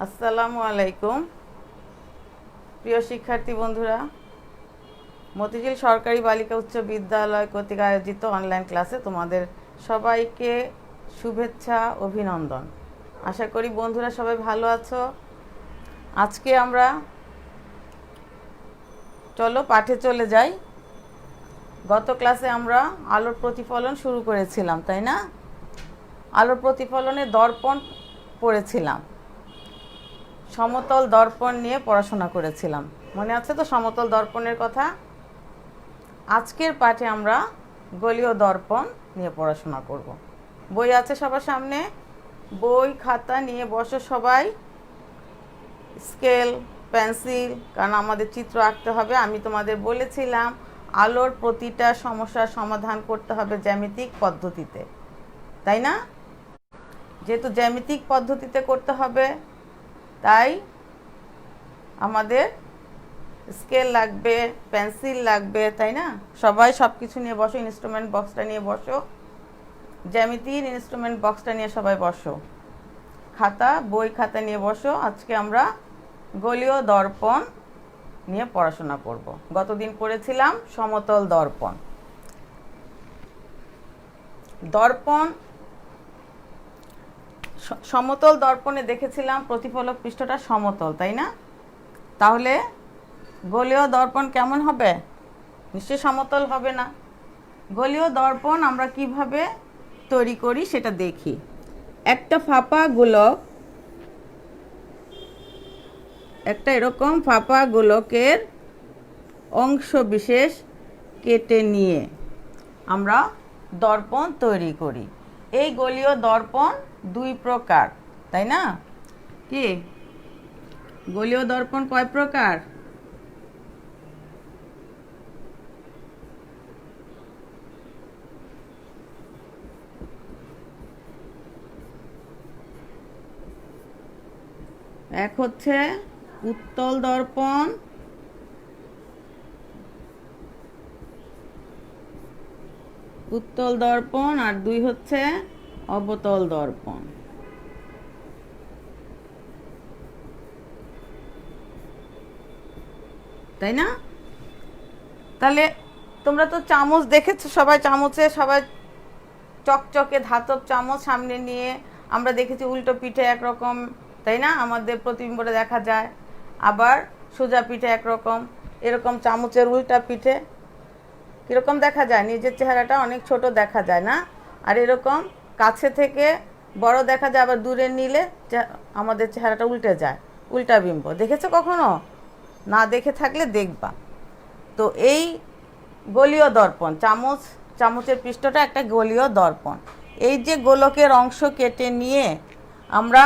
আসসালামু আলাইকুম প্রিয় শিক্ষার্থী বন্ধুরা, মতিঝিল সরকারি বালিকা উচ্চ বিদ্যালয় কর্তৃক আয়োজিত অনলাইন ক্লাসে তোমাদের সবাইকে শুভেচ্ছা, অভিনন্দন। আশা করি বন্ধুরা সবাই ভালো আছো। আজকে আমরা চলো পাঠে চলে যাই। গত ক্লাসে আমরা আলোর প্রতিফলন শুরু করেছিলাম, তাই না? আলোর প্রতিফলনে দর্পণ পড়েছিলাম, সমতল দর্পণ নিয়ে পড়াশোনা করেছিলাম, মনে আছে তো সমতল দর্পণের কথা? আজকের পাঠে আমরা গোলীয় দর্পণ নিয়ে পড়াশোনা করব। বই আছে সবার সামনে, বই খাতা নিয়ে বসো সবাই, স্কেল পেন্সিল, কারণ আমাদের চিত্র আঁকতে হবে। আমি তোমাদের বলেছিলাম আলোর প্রতিটা সমস্যার সমাধান করতে হবে জ্যামিতিক পদ্ধতিতে, তাই না? যেহেতু জ্যামিতিক পদ্ধতিতে করতে হবে, তাই আমাদের স্কেল লাগবে, পেন্সিল লাগবে, তাই না? সবাই সব কিছু নিয়ে বসো, ইনস্ট্রুমেন্ট বক্সটা নিয়ে বসো, জ্যামিতির ইনস্ট্রুমেন্ট বক্সটা নিয়ে সবাই বসো, বই খাতা নিয়ে বসো। আজকে আমরা গোলীয় দর্পণ নিয়ে পড়াশোনা করব। গতদিন পড়েছিলাম সমতল দর্পণ। সমতল দর্পণে দেখেছিলাম প্রতিফলক পৃষ্ঠটা সমতল, তাই না? তাহলে গোলীয় দর্পণ কেমন হবে? নিশ্চয়ই সমতল হবে না। গোলীয় দর্পণ আমরা কিভাবে তৈরি করি সেটা দেখি। একটা এরকম ফাঁপা গোলকের অংশ বিশেষ কেটে নিয়ে আমরা দর্পণ তৈরি করি। এই গোলীয় দর্পণ দুই প্রকার, তাই না? কি গোলীয় দর্পণ কয় প্রকার? এক হচ্ছে উত্তল দর্পণ আর দুই হচ্ছে অবতল দর্পণ, তাই না? তাহলে তোমরা তো চামচ দেখেছো, সবাই চকচকে ধাতব চামচ সামনে নিয়ে আমরা দেখেছি উল্টো পিঠে একরকম, তাই না? আমাদের প্রতিবিম্বটা দেখা যায়। আবার সোজা পিঠে একরকম, এরকম চামচের উল্টা পিঠে কীরকম দেখা যায়? নিজের চেহারাটা অনেক ছোট দেখা যায় না? আর এরকম কাছে থেকে বড় দেখা যায়, আবার দূরে নিলে আমাদের চেহারাটা উল্টে যায়, উল্টা বিম্ব। দেখেছো কখনো? না দেখে থাকলে দেখবা। তো এই গোলীয় দর্পণ, চামচের পৃষ্ঠটা একটা গোলীয় দর্পণ। এই যে গোলকের অংশ কেটে নিয়ে আমরা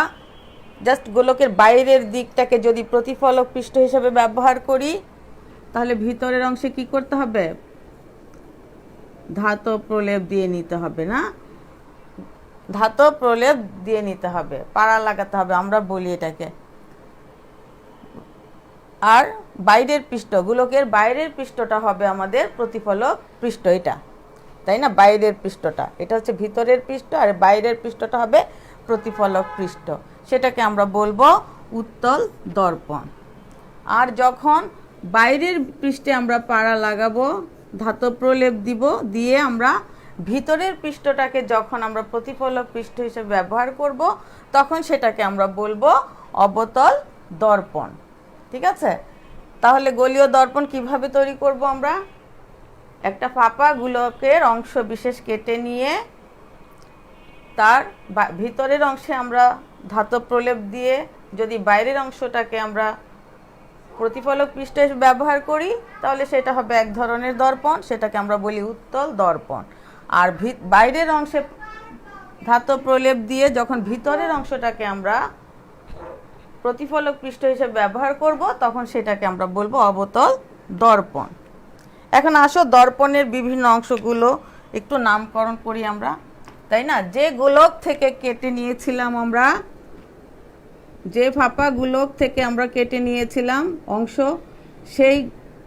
জাস্ট গোলকের বাইরের দিকটাকে যদি প্রতিফলক পৃষ্ঠ হিসেবে ব্যবহার করি, তাহলে ভিতরের অংশে কি করতে হবে? ধাতব প্রলেপ দিয়ে নিতে হবে, না? ধাতব প্রলেপ দিয়ে নিতে হবে, পাড়া লাগাতে হবে, আমরা বলি এটাকে। আর বাইরের পৃষ্ঠ, গোলকের বাইরের পৃষ্ঠটা হবে আমাদের প্রতিফলক পৃষ্ঠ, এটা, তাই না? বাইরের পৃষ্ঠটা, এটা হচ্ছে ভিতরের পৃষ্ঠ, আর বাইরের পৃষ্ঠটা হবে প্রতিফলক পৃষ্ঠ। সেটাকে আমরা বলবো উত্তল দর্পণ। আর যখন বাইরের পৃষ্ঠে আমরা পাড়া লাগাবো, ধাতব প্রলেপ দিয়ে আমরা ভিতরের পৃষ্ঠটাকে যখন আমরা প্রতিফলক পৃষ্ঠ হিসেবে ব্যবহার করব, তখন সেটাকে আমরা বলবো অবতল দর্পণ। ঠিক আছে? তাহলে গোলীয় দর্পণ কিভাবে তৈরি করব আমরা? একটা ফাঁপা গোলকের অংশ বিশেষ কেটে নিয়ে তার ভিতরের অংশে আমরা ধাতব প্রলেপ দিয়ে যদি বাইরের অংশটাকে আমরা প্রতিফলক পৃষ্ঠে ব্যবহার করি, তাহলে সেটা হবে এক ধরনের দর্পণ, সেটাকে আমরা বলি উত্তল দর্পণ। আর বাইরের অংশে ধাতব প্রলেপ দিয়ে যখন ভিতরের অংশটাকে আমরা প্রতিফলক পৃষ্ঠ হিসেবে ব্যবহার করব, তখন সেটাকে আমরা বলবো অবতল দর্পণ। এখন আসো দর্পণের বিভিন্ন অংশগুলো একটু নামকরণ করি আমরা, তাই না? যে গোলক থেকে কেটে নিয়েছিলাম আমরা, যে ফাঁপা গোলক থেকে আমরা কেটে নিয়েছিলাম অংশ,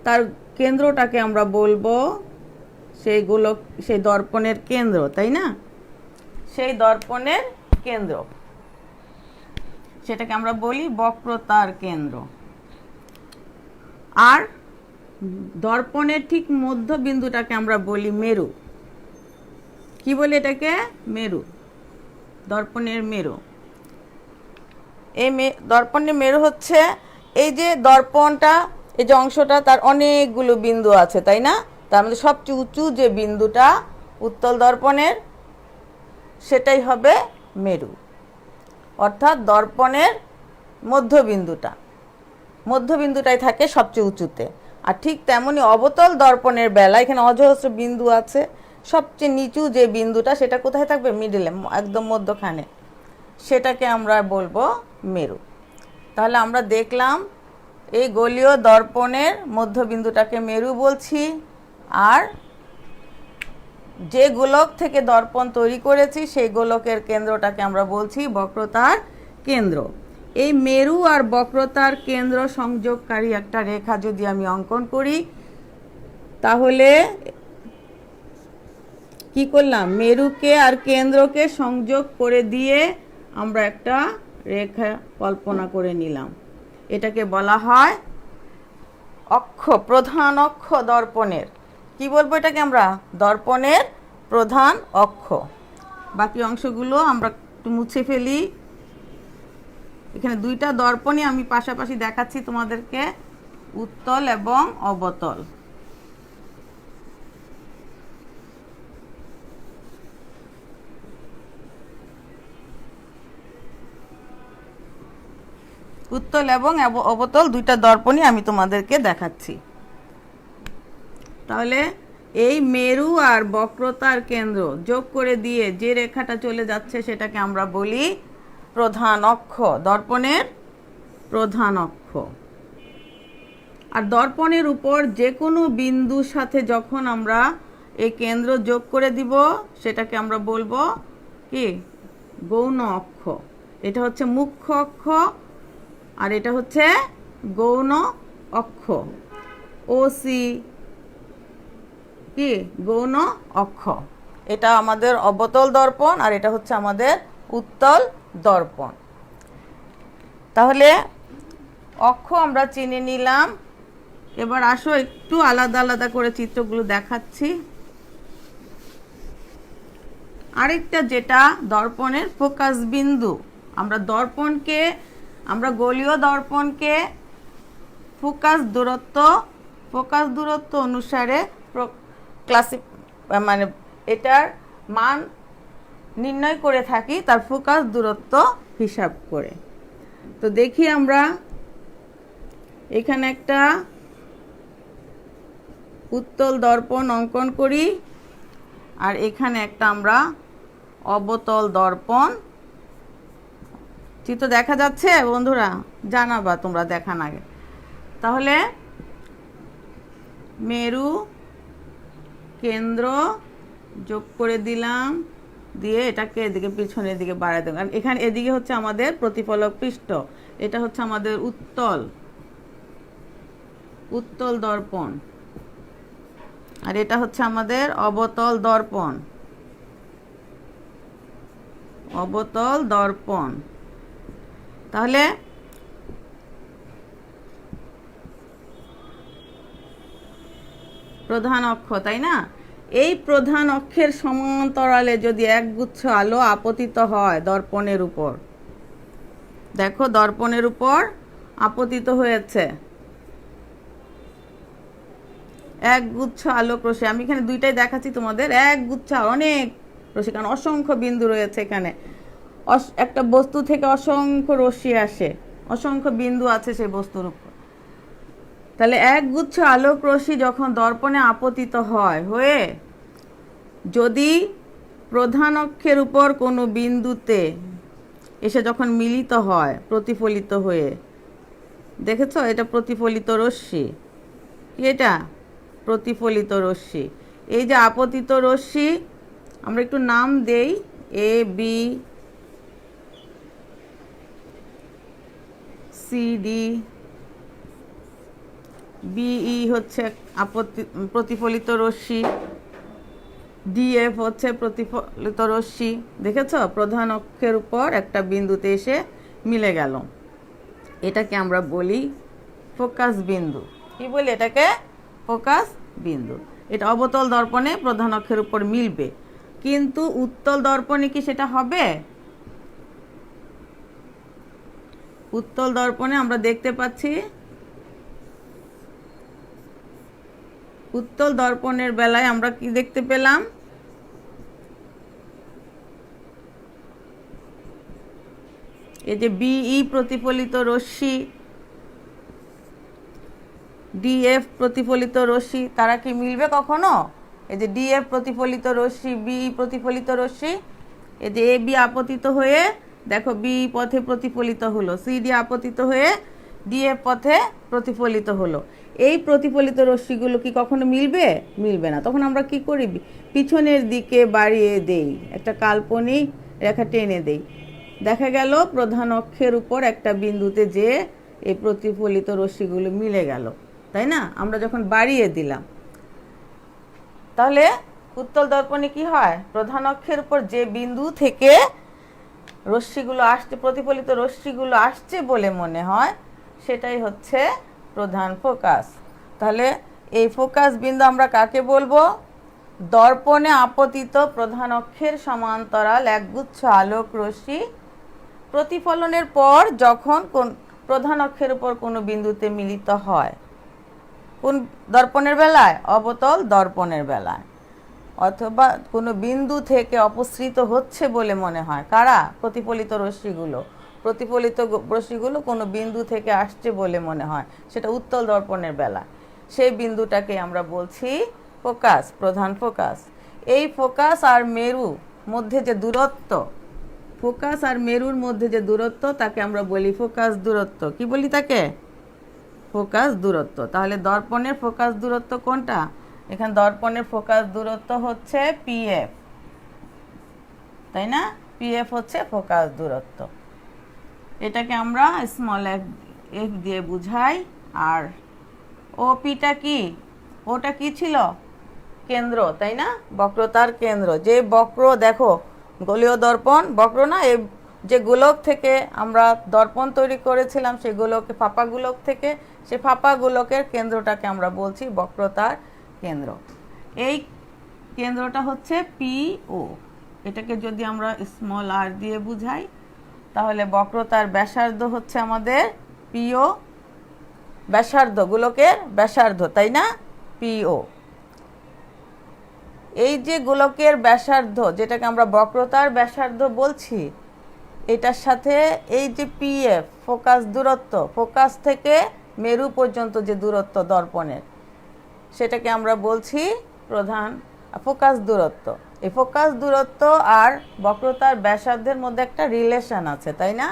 তার কেন্দ্রটাকে আমরা বলবো সেই দর্পণের কেন্দ্র, তাই না? সেই দর্পণের কেন্দ্র। সেটাকে আমরা বলি বক্রতার কেন্দ্র। আর দর্পণের ঠিক মধ্যবিন্দুটাকে আমরা বলি মেরু। কি বলি এটাকে? মেরু, দর্পণের মেরু। এই দর্পণের মেরু হচ্ছে এই যে দর্পণটা, এই যে অংশটা, তার অনেকগুলো বিন্দু আছে, তাই না? তার মধ্যে সবচেয়ে উঁচু যে বিন্দুটা উত্তল দর্পণের, সেটাই হবে মেরু, অর্থাৎ দর্পণের মধ্যবিন্দুটাই থাকে সবচেয়ে উঁচুতে। আর ঠিক তেমনি অবতল দর্পণের বেলা এখানে অজস্র বিন্দু আছে, সবচেয়ে নিচু যে বিন্দুটা সেটা কোথায় থাকবে? মিডলে, একদম মধ্যখানে, সেটাকে আমরা বলবো মেরু। তাহলে আমরা দেখলাম এই গোলীয় দর্পণের মধ্যবিন্দুটাকে মেরু বলছি, আর যে গোলক থেকে দর্পণ তৈরি করেছি সেই গোলকের কেন্দ্রটাকে আমরা বলছি বক্রতার কেন্দ্র। এই মেরু আর বক্রতার কেন্দ্র সংযোগকারী একটা রেখা যদি আমি অঙ্কন করি, তাহলে কি করলাম? মেরুকে আর কেন্দ্রকে সংযোগ করে দিয়ে আমরা একটা রেখা কল্পনা করে নিলাম। এটাকে বলা হয় অক্ষ, প্রধান অক্ষ দর্পণের। কি বলবো এটাকে আমরা? দর্পণের প্রধান অক্ষ। বাকি অংশগুলো আমরা একটু মুছে ফেলি। এখানে দুইটা দর্পণই আমি পাশাপাশি দেখাচ্ছি তোমাদেরকে, উত্তল এবং অবতল। উত্তল এবং অবতল দুইটা দর্পণই আমি তোমাদেরকে দেখাচ্ছি। তাহলে এই মেরু আর বক্রতার কেন্দ্র যোগ করে দিয়ে যে রেখাটা চলে যাচ্ছে সেটাকে আমরা বলি প্রধান অক্ষ, দর্পণের প্রধান অক্ষ। আর দর্পণের উপর যে কোনো বিন্দুর সাথে যখন আমরা এই কেন্দ্র যোগ করে দিব সেটাকে আমরা বলবো কি? গৌণ অক্ষ। এটা হচ্ছে মুখ্য অক্ষ আর এটা হচ্ছে গৌণ অক্ষ। ওসি কি? গৌণ অক্ষ। এটা আমাদের অবতল দর্পণ আর এটা হচ্ছে আমাদের উত্তল দর্পণ। তাহলে অক্ষ আমরা চিনে নিলাম। এবার আসো একটু আলাদা আলাদা করে চিত্রগুলো দেখাচ্ছি। আরেকটা যেটা দর্পণের ফোকাস বিন্দু, আমরা গোলীয় দর্পণকে ফোকাস দূরত্ব অনুসারে মানে এটার মান নির্ণয় করে থাকি তার ফোকাস দূরত্ব হিসাব করে। তো দেখি আমরা এখানে একটা উত্তল দর্পণ অঙ্কন করি আর এখানে একটা আমরা অবতল দর্পণ। চিত্র দেখা যাচ্ছে বন্ধুরা? জানাবা তোমরা দেখান আগে। তাহলে মেরু কেন্দ্র যোগ করে দিলাম, দিয়ে এটাকে এদিকে পিছনের দিকে বাড়ায় দেব। এখানে এদিকে হচ্ছে আমাদের প্রতিফলক পৃষ্ঠ, এটা হচ্ছে আমাদের উত্তল দর্পণ আর এটা হচ্ছে আমাদের অবতল দর্পণ। তাহলে প্রধান অক্ষ, তাই না? এই প্রধান অক্ষের সমান্তরালে যদি একগুচ্ছ আলো আপতিত হয় দর্পণের উপর, দেখো দর্পণের উপর আপতিত হয়েছে একগুচ্ছ আলোক রশ্মি। আমি এখানে দুইটাই দেখাচ্ছি তোমাদের, একগুচ্ছ অনেক রশ্মি, কারণ অসংখ্য বিন্দু রয়েছে এখানে। একটা বস্তু থেকে অসংখ্য রশ্মি আসে, অসংখ্য বিন্দু আছে সেই বস্তুর উপর। তাহলে একগুচ্ছ আলোক রশ্মি যখন দর্পণে আপতিত হয়ে যদি প্রধান অক্ষের উপর কোনো বিন্দুতে এসে যখন মিলিত হয় প্রতিফলিত হয়ে, দেখেছো এটা প্রতিফলিত রশ্মি, এটা প্রতিফলিত রশ্মি। এই যে আপতিত রশ্মি আমরা একটু নাম দেই, A B C D, BE হচ্ছে প্রতিফলিত রশ্মি, ডিএফ হচ্ছে প্রতিফলিত রশ্মি। দেখেছো প্রধান অক্ষের উপর একটা বিন্দুতে এসে মিলে গেল, এটাকে আমরা বলি ফোকাস বিন্দু। কি বলি এটাকে? ফোকাস বিন্দু। এটা অবতল দর্পণে প্রধান অক্ষের উপর মিলবে, কিন্তু উত্তল দর্পণে কি সেটা হবে? উত্তল দর্পণে আমরা দেখতে পাচ্ছি, উত্তল দর্পণের বেলায় আমরা কি দেখতে পেলাম? এই যে বিই প্রতিফলিত রশ্মি, ডিএফ প্রতিফলিত রশ্মি, তারা কি মিলবে কখনো? এই যে ডিএফ প্রতিফলিত রশ্মি, বিই প্রতিফলিত রশ্মি, এই যে এ বি আপতিত হয়ে দেখো বি পথে প্রতিফলিত হলো, সি ডি আপতিত হয়ে ডিএফ পথে প্রতিফলিত হলো। এই প্রতিফলিত রশ্মিগুলো কি কখনো মিলবে? মিলবে না। তখন আমরা কি করি? পিছনের দিকে বাড়িয়ে দেই, একটা কাল্পনিক রেখা টেনে দেই। দেখা গেল প্রধান অক্ষের উপর একটা বিন্দুতে যে এই প্রতিফলিত রশ্মিগুলো মিলে গেল, তাই না? আমরা যখন বাড়িয়ে দিলাম, তাহলে উত্তল দর্পণে কি হয়? প্রধান অক্ষের উপর যে বিন্দু থেকে রশ্মিগুলো আসছে, প্রতিফলিত রশ্মিগুলো আসছে বলে মনে হয়, সেটাই হচ্ছে প্রধান ফোকাস। তাহলে এই ফোকাস বিন্দু আমরা কাকে বলবো? দর্পণে আপতিত প্রধান অক্ষের সমান্তরাল একগুচ্ছ আলোক রশ্মি প্রতিফলনের পর যখন কোন প্রধান অক্ষের উপর কোনো বিন্দুতে মিলিত হয়। কোন দর্পণের বেলায়? অবতল দর্পণের বেলায়। অথবা কোনো বিন্দু থেকে অপসৃত হচ্ছে বলে মনে হয়। কারা? প্রতিফলিত রশ্মিগুলো। প্রতিফলিত রশ্মিগুলো কোনো বিন্দু থেকে আসছে বলে মনে হয়, সেটা উত্তল দর্পণের বেলায়। সেই বিন্দুটাকে আমরা বলছি ফোকাস, প্রধান ফোকাস। এই ফোকাস আর মেরু মধ্যে যে দূরত্ব, ফোকাস আর মেরুর মধ্যে যে দূরত্ব, তাকে আমরা বলি ফোকাস দূরত্ব। কি বলি তাকে? ফোকাস দূরত্ব। তাহলে দর্পণের ফোকাস দূরত্ব কোনটা? এখানে দর্পণের ফোকাস দূরত্ব হচ্ছে পিএফ, তাই না? পিএফ হচ্ছে ফোকাস দূরত্ব। এটাকে আমরা স্মল এফ দিয়ে বুঝাই। আর ওপিটা কি? ওটা কি ছিল? কেন্দ্র, তাই না? বক্রতার কেন্দ্র। যে বক্র, দেখো গোলীয় দর্পণ বক্র না, এই যে গোলক থেকে আমরা দর্পণ তৈরি করেছিলাম, সেই গোলকে ফাঁপা গোলক থেকে, সে ফাঁপা গোলকের কেন্দ্রটাকে আমরা বলছি বক্রতার কেন্দ্র। এই কেন্দ্রটা হচ্ছে পিও। এটাকে যদি আমরা স্মল আর দিয়ে বুঝাই, তাহলে বক্রতার ব্যাসার্ধ হচ্ছে আমাদের পিও, ব্যাসার্ধ গোলকের ব্যাসার্ধ, তাই না? পিও। এই যে গোলকের ব্যাসার্ধ, যেটাকে আমরা বক্রতার ব্যাসার্ধ বলছি, এটার সাথে এই যে পিএফ ফোকাস দূরত্ব, ফোকাস থেকে মেরু পর্যন্ত যে দূরত্ব দর্পণের, সেটাকে আমরা বলছি প্রধান ফোকাস দূরত্ব। এই ফোকাস দূরত্ব আর বক্রতার ব্যাসার্ধের মধ্যে একটা রিলেশন আছে, তাই না?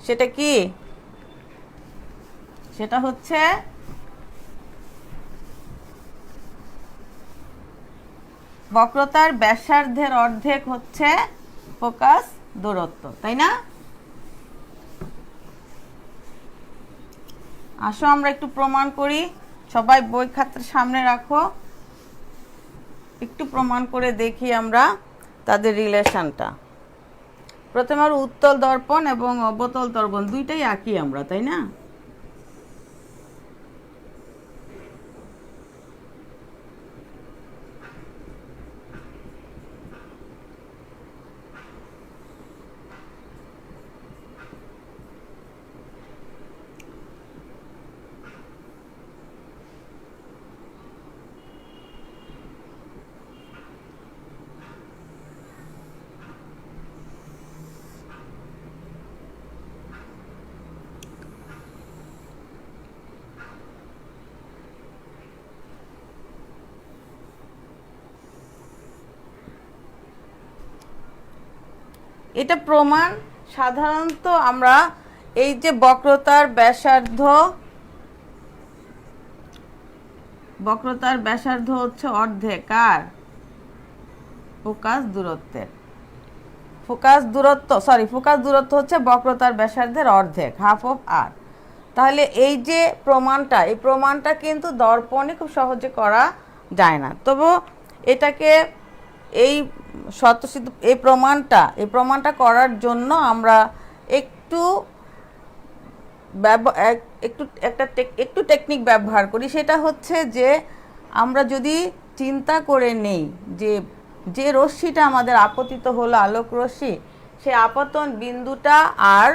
সেটা কি? সেটা হচ্ছে বক্রতার ব্যাসার্ধের অর্ধেক হচ্ছে ফোকাস দূরত্ব, তাই না? আসো আমরা একটু প্রমাণ করি। সবাই বই খাতার সামনে রাখো, একটু প্রমাণ করে দেখি আমরা তাদের রিলেশনটা। প্রথমে আমরা উত্তল দর্পণ এবং অবতল দর্পণ দুইটাই আঁকি আমরা, তাই না? এটা প্রমাণ সাধারণত আমরা এই যে বক্রতার ব্যাসার্ধ, বক্রতার ব্যাসার্ধ হচ্ছে অর্ধেক আর ফোকাস দূরত্বের, ফোকাস দূরত্ব হচ্ছে বক্রতার ব্যাসার্ধের অর্ধেক, হাফ অফ আর। তাহলে এই যে প্রমাণটা, এই প্রমাণটা কিন্তু দর্পণে খুব সহজে করা যায় না। তবু এটাকে এই স্বতঃসিদ্ধ এই প্রমাণটা করার জন্য আমরা একটু একটু টেকনিক ব্যবহার করি, সেটা হচ্ছে যে আমরা যদি চিন্তা করে নেই যে যে রশ্মিটা আমাদের আপতিত হলো আলোক রশ্মি, সেই আপতন বিন্দুটা আর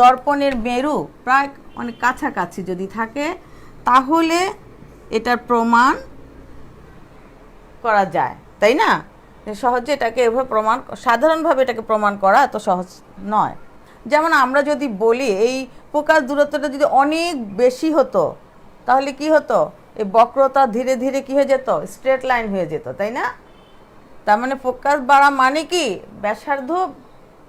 দর্পণের মেরু প্রায় অনেক কাছাকাছি যদি থাকে, তাহলে এটার প্রমাণ করা যায়, তাই না? সহজে এটাকে এভাবে সাধারণভাবে এটাকে প্রমাণ করা এত সহজ নয়। যেমন আমরা যদি বলি এই ফোকাস দূরত্বটা যদি অনেক বেশি হতো, তাহলে কি হতো? এই বক্রতা ধীরে ধীরে কি হয়ে যেত? স্ট্রেট লাইন হয়ে যেত, তাই না? তার মানে ফোকাস বাড়া মানে কি ব্যাসার্ধ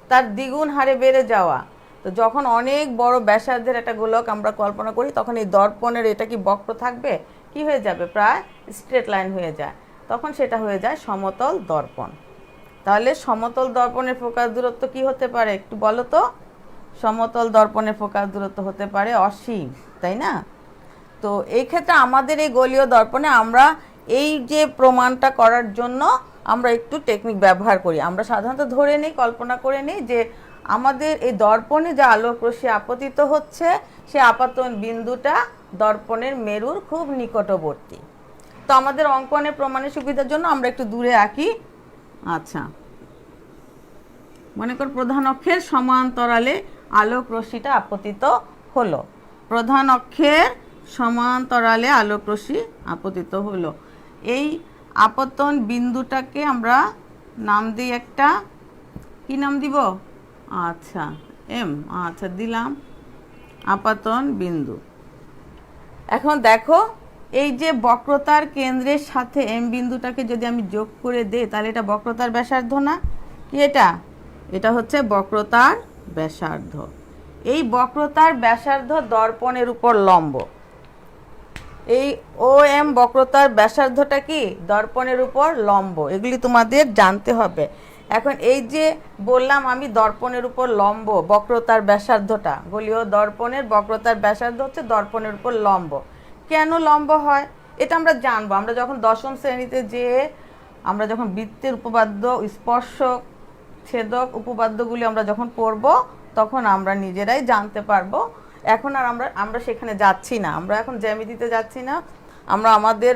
তার দ্বিগুণ হারে বেড়ে যাওয়া। তো যখন অনেক বড় ব্যাসার্ধের একটা গোলক আমরা কল্পনা করি, তখন এই দর্পণের এটা কি বক্র থাকবে? কি হয়ে যাবে? প্রায় স্ট্রেট লাইন হয়ে যায়, তখন সেটা হয়ে যায় সমতল দর্পণ। তাহলে সমতল দর্পণের ফোকাস দূরত্ব কি হতে পারে একটু বলো তো? সমতল দর্পণের ফোকাস দূরত্ব হতে পারে অসীম, তাই না? তো এই ক্ষেত্রে আমাদের এই গোলীয় দর্পণে আমরা এই যে প্রমাণটা করার জন্য আমরা একটু টেকনিক ব্যবহার করি। আমরা সাধারণত ধরে নিই, কল্পনা করে নিই যে আমাদের এই দর্পণে যে আলোক রশ্মি আপতিত হচ্ছে, সে আপতন বিন্দুটা দর্পণের মেরুর খুব নিকটবর্তী। তো আমাদের অঙ্কনের প্রমাণের সুবিধার জন্য আমরা একটু দূরে আঁকি। আচ্ছা, মনে কর প্রধান অক্ষের সমান্তরালে আলোক রশ্মিটা আপতিত হলো। প্রধান অক্ষের সমান্তরালে আলোক রশ্মি আপতিত হলো। এই আপতন বিন্দুটাকে আমরা নাম দিই একটা, কি নাম দিব? আচ্ছা এম, আচ্ছা দিলাম আপতন বিন্দু। এখন দেখো এই যে বক্রতার কেন্দ্রের সাথে এম বিন্দুটাকে যদি আমি যোগ করে দেই, তাহলে এটা বক্রতার ব্যাসার্ধ না? কি এটা? এটা হচ্ছে বক্রতার ব্যাসার্ধ। এই বক্রতার ব্যাসার্ধ দর্পণের উপর লম্ব। এই ও এম বক্রতার ব্যাসার্ধটা কি দর্পণের উপর লম্ব, এগুলি তোমাদের জানতে হবে। এখন এই যে বললাম আমি দর্পণের উপর লম্ব বক্রতার ব্যাসার্ধটা, গোলীয় দর্পণের বক্রতার ব্যাসার্ধ হচ্ছে দর্পণের উপর লম্ব। কেন লম্ব হয় এটা আমরা জানবো। আমরা যখন দশম শ্রেণীতে আমরা যখন বৃত্তের উপপাদ্য, স্পর্শক, ছেদক উপপাদ্যগুলি আমরা যখন পড়ব, তখন আমরা নিজেরাই জানতে পারবো। এখন আর আমরা সেখানে যাচ্ছি না, আমরা এখন জ্যামিতিতে যাচ্ছি না, আমরা আমাদের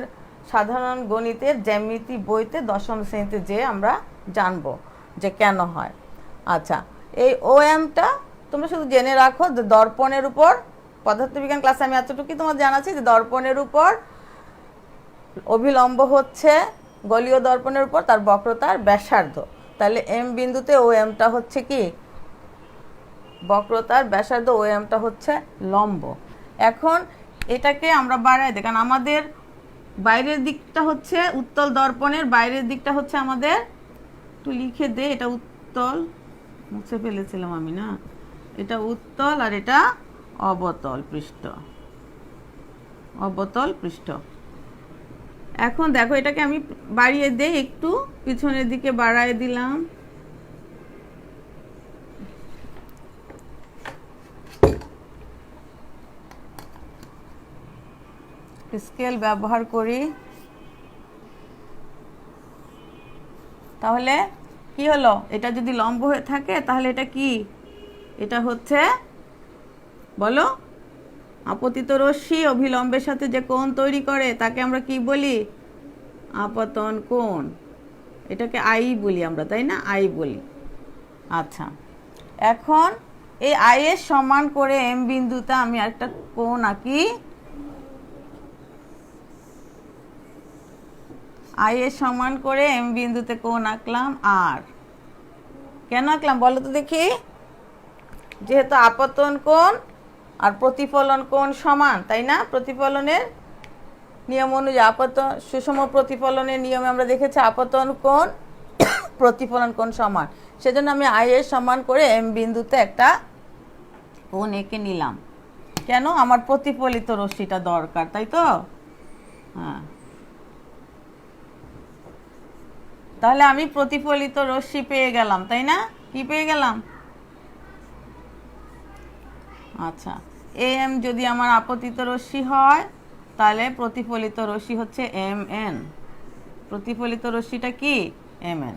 সাধারণ গণিতের জ্যামিতি বইতে দশম শ্রেণীতে আমরা জানবো যে কেন হয়। আচ্ছা, এই ও এমটা তোমরা শুধু জেনে রাখো যে দর্পণের উপর, পদার্থবিজ্ঞান ক্লাসে আমি এতটুকুই তোমার জানাচ্ছি যে দর্পণের উপর অভিলম্ব হচ্ছে গোলীয় দর্পণের উপর তার বক্রতার ব্যাসার্ধ। তাহলে এম বিন্দুতে ও এমটা হচ্ছে কি বক্রতার ব্যাসার্ধ, ও এমটা হচ্ছে লম্ব। এখন এটাকে আমরা বাড়াই দিই, কারণ আমাদের বাইরের দিকটা হচ্ছে উত্তল দর্পণের বাইরের দিকটা হচ্ছে আমাদের, একটু লিখে দে, এটা উত্তল, মুছে ফেলেছিলাম আমি না, এটা উত্তল আর এটা অবতল পৃষ্ঠ, অবতল পৃষ্ঠ। এখন দেখো এটাকে আমি বাড়িয়ে দেই, একটু পিছনের দিকে বাড়ায় দিলাম। স্কেল ব্যবহার করি, তাহলে কি হলো? এটা যদি লম্ব হয়ে থাকে তাহলে এটা কি? এটা হচ্ছে বলো, আপতিত রশ্মি অভিলম্বের সাথে যে কোণ তৈরি করে তাকে আমরা কি বলি? আপতন কোণ। এটাকে আই বলি আমরা, তাই না? আই বলি। আচ্ছা, এখন এই আই এর সমান করে এম বিন্দুতে আমি একটা কোণ আঁকি। আই এর সমান করে এম বিন্দুতে কোণ আঁকলাম। আর কেন আঁকলাম বলো তো দেখি? যেহেতু আপতন কোণ আর প্রতিফলন কোণ সমান, তাই না? প্রতিফলনের নিয়ম অনুযায়ী সুষম প্রতিফলনের নিয়মে আমরা দেখেছি আপতন কোণ প্রতিফলন কোণ সমান। সেজন্য আমি আই এর সমান করে এম বিন্দুতে একটা কোণ এঁকে নিলাম। কেন? আমার প্রতিফলিত রশ্মিটা দরকার, তাই তো? হ্যাঁ, তাহলে আমি প্রতিফলিত রশ্মি পেয়ে গেলাম, তাই না? কি পেয়ে গেলাম? আচ্ছা, এম যদি আমার আপতিত রশ্মি হয়, তাহলে প্রতিফলিত রশ্মি হচ্ছে এম এন। প্রতিফলিত রশ্মিটা কি? M N.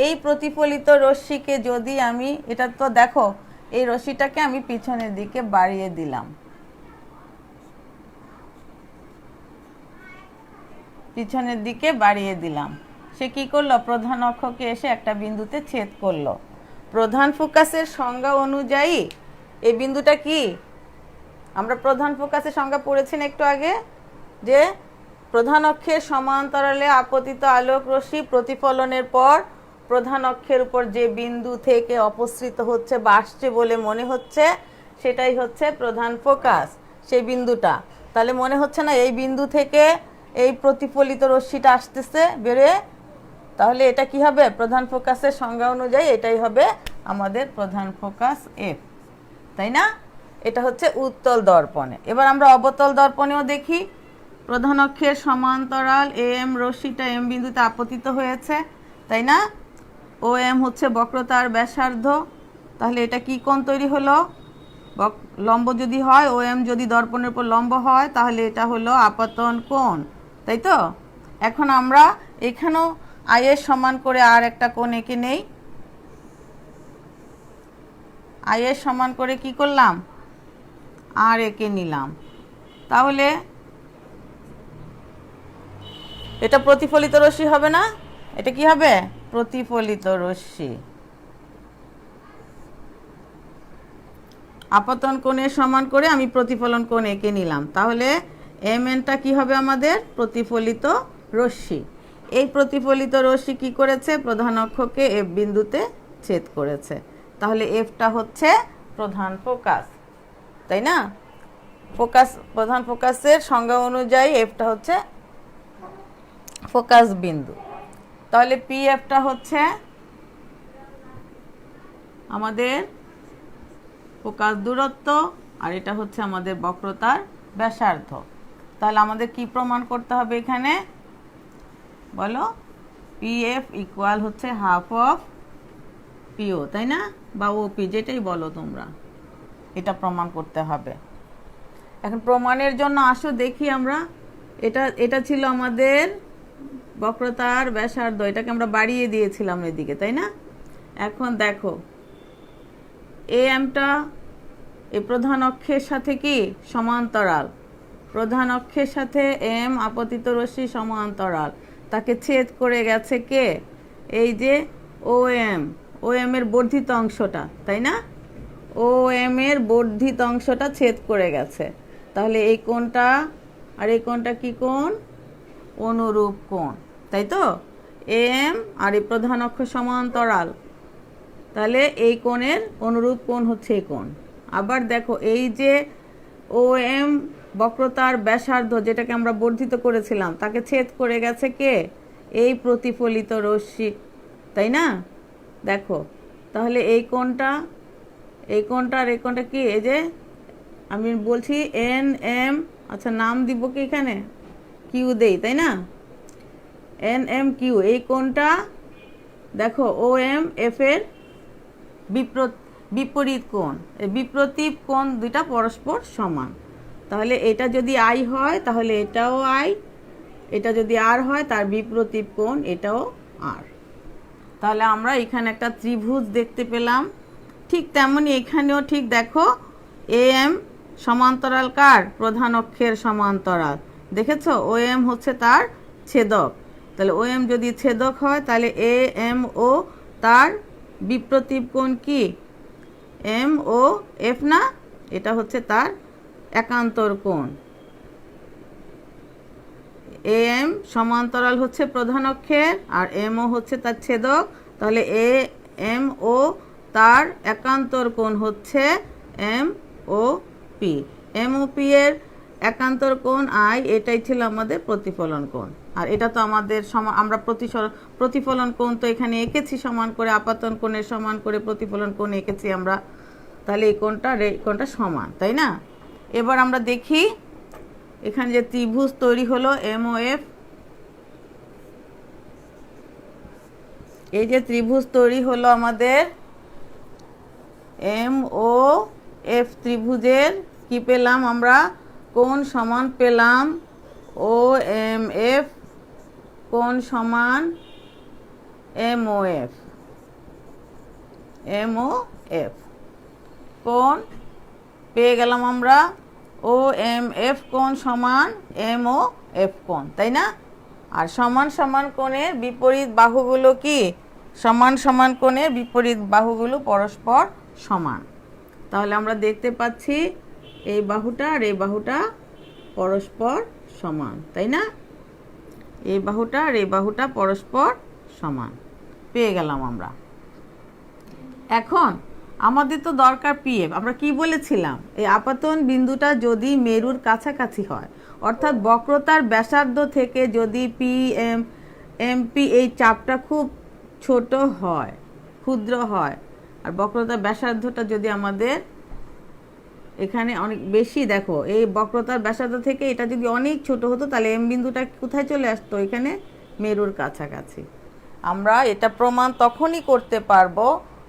এই প্রতিফলিত রশ্মিকে যদি আমি, এটা তো দেখো এই রশ্মিটাকে আমি পিছনের দিকে বাড়িয়ে দিলাম, পিছনের দিকে বাড়িয়ে দিলাম। সে কি করলো? প্রধান অক্ষকে এসে একটা বিন্দুতে ছেদ করলো। প্রধান ফোকাসের সংজ্ঞা অনুযায়ী এই বিন্দুটা কি? আমরা প্রধান ফোকাসের সংজ্ঞা পড়েছি না একটু আগে, যে প্রধান অক্ষের সমান্তরালে আপতিত আলোক রশ্মি প্রতিফলনের পর প্রধান অক্ষের উপর যে বিন্দু থেকে অপসৃত হচ্ছে বা আসছে বলে মনে হচ্ছে, সেটাই হচ্ছে প্রধান ফোকাস, সেই বিন্দুটা। তাহলে মনে হচ্ছে না এই বিন্দু থেকে এই প্রতিফলিত রশ্মিটা আসতেছে বেরোয়? তাহলে এটা কি হবে? প্রধান ফোকাসের সংজ্ঞা অনুযায়ী এটাই হবে আমাদের প্রধান ফোকাস এফ, তাই না? এটা হচ্ছে উত্তল দর্পণে। এবার আমরা অবতল দর্পণেও দেখি। প্রধান অক্ষের সমান্তরাল এম রশ্মিটা এম বিন্দুতে আপতিত হয়েছে, তাই না? ও এম হচ্ছে বক্রতার ব্যাসার্ধ। তাহলে এটা কি কোণ তৈরি হলো? লম্ব যদি হয়, ও এম যদি দর্পণের উপর লম্ব হয়, তাহলে এটা হলো আপতন কোণ, তাই তো? এখন আমরা এখানেও আইয়ের সমান করে আর একটা কোণ এঁকে নেই। আইয়ের সমান করে কি করলাম? আর এঁকে নিলাম। তাহলে এটা প্রতিফলিত রশ্মি হবে না? এটা কি হবে? প্রতিফলিত রশ্মি। আপতন কোণের সমান করে আমি প্রতিফলন কোণ এঁকে নিলাম। তাহলে এম এনটা কি হবে আমাদের? প্রতিফলিত রশ্মি। এই প্রতিফলিত রশ্মি কি করেছে? প্রধান অক্ষকে এফ বিন্দুতে ছেদ করেছে। তাহলে এফটা হচ্ছে প্রধান ফোকাস, তাই না? ফোকাস, প্রধান ফোকাসের সংজ্ঞা অনুযায়ী এফটা হচ্ছে ফোকাস বিন্দু। তাহলে পি এফটা হচ্ছে আমাদের ফোকাস দূরত্ব, আর এটা হচ্ছে আমাদের বক্রতার ব্যাসার্ধ। তাহলে আমাদের কি প্রমাণ করতে হবে এখানে? বলো। পি এফ ইকুয়াল হচ্ছে হাফ অফ পিও, তাই না? বা ওপি, যেটাই বলো তোমরা, এটা প্রমাণ করতে হবে। এখন প্রমাণের জন্য আসো দেখি আমরা। এটা ছিল আমাদের বক্রতার ব্যাসার্ধ, এটাকে আমরা বাড়িয়ে দিয়েছিলাম এদিকে, তাই না? এখন দেখো এ এমটা এই প্রধান অক্ষের সাথে কি সমান্তরাল, প্রধান অক্ষের সাথে এম আপতিত রশ্মি সমান্তরাল, তাকে ছেদ করে গেছে কে? এই যে ও এম, ও এম এর বর্ধিত অংশটা, তাই না? ও এম এর বর্ধিত অংশটা ছেদ করে গেছে। তাহলে এই কোণটা আর এই কোণটা কি কোণ? অনুরূপ কোণ, তাই তো? এম আর এই প্রধান অক্ষ সমান্তরাল, তাহলে এই কোণের অনুরূপ কোণ হচ্ছে এই কোণ। আবার দেখো এই যে ও এম বক্রতার ব্যাসার্ধ, যেটাকে আমরা বর্ধিত করেছিলাম, তাকে ছেদ করে গেছে কে? এই প্রতিফলিত রশ্মি, তাই না? দেখো তাহলে এই কোণটা, এই কোণটা আর এই কোণটা কি? এই যে আমি বলছি এন এম, আচ্ছা নাম দিব কি এখানে? কিউ দেই, তাই না? এন এম কিউ, এই কোণটা দেখো ও এম এফ এর বিপরীত কোণ, বিপ্রতীপ কোণ দুইটা পরস্পর সমান। তাহলে এটা যদি আই হয় তাহলে এটাও আই, এটা যদি আর হয় তার বিপ্রতীপ কোণ এটাও আর। তাহলে আমরা এখানে একটা ত্রিভুজ দেখতে পেলাম। ঠিক তেমনি এখানেও ঠিক দেখো এ এম সমান্তরাল কার? প্রধান অক্ষের সমান্তরাল। দেখেছো? ও এম হচ্ছে তার ছেদক। তাহলে ও এম যদি ছেদক হয় তাহলে এ এম ও তার বিপ্রতীপ কোণ কি? এম ও এফ না? এটা হচ্ছে তার একান্তর কোণ। এ এম সমান্তরাল হচ্ছে প্রধান অক্ষের আর এম ও হচ্ছে তার ছেদক। তাহলে এ এম ও তার একান্তর কোণ হচ্ছে M O P. M O P এর একান্তর কোণ আই, এটাই ছিল আমাদের প্রতিফলন কোণ। আর এটা তো আমাদের আমরা প্রতিফলন কোণ তো এখানে এঁকেছি সমান করে, আপাতন কোণের সমান করে প্রতিফলন কোণ এঁকেছি আমরা। তাহলে এই কোণটা সমান, তাই না? এবার আমরা দেখি এখানে যে ত্রিভুজ তৈরি হলো এম ও এফ, এই যে ত্রিভুজ তৈরি হলো আমাদের এম ও এফ ত্রিভুজের কি পেলাম আমরা? কোণ সমান পেলাম ও এম এফ, কোণ সমান M O F, M O F. কোণ পেয়ে গেলাম আমরা, ও এম এফ কোণ সমান এম ও এফ কোণ, তাই না? আর সমান সমান কোণের বিপরীত বাহুগুলো কি? সমান সমান কোণের বিপরীত বাহুগুলো পরস্পর সমান। তাহলে আমরা দেখতে পাচ্ছি এই বাহুটা আর এই বাহুটা পরস্পর সমান, তাই না? এই বাহুটা আর এই বাহুটা পরস্পর সমান পেয়ে গেলাম আমরা। এখন আমাদের তো দরকার পিএফ। আমরা কি বলেছিলাম? এই আপাতন বিন্দুটা যদি মেরুর কাছাকাছি হয়, অর্থাৎ বক্রতার ব্যাসার্ধ থেকে যদি পি এম এমপি এই চাপটা খুব ছোট হয়, ক্ষুদ্র হয়, আর বক্রতার ব্যাসার্ধটা যদি আমাদের এখানে অনেক বেশি, দেখো এই বক্রতার ব্যাসার্ধ থেকে এটা যদি অনেক ছোট হতো, তাহলে এম বিন্দুটা কোথায় চলে আসতো? এখানে মেরুর কাছাকাছি। আমরা এটা প্রমাণ তখনই করতে পারবো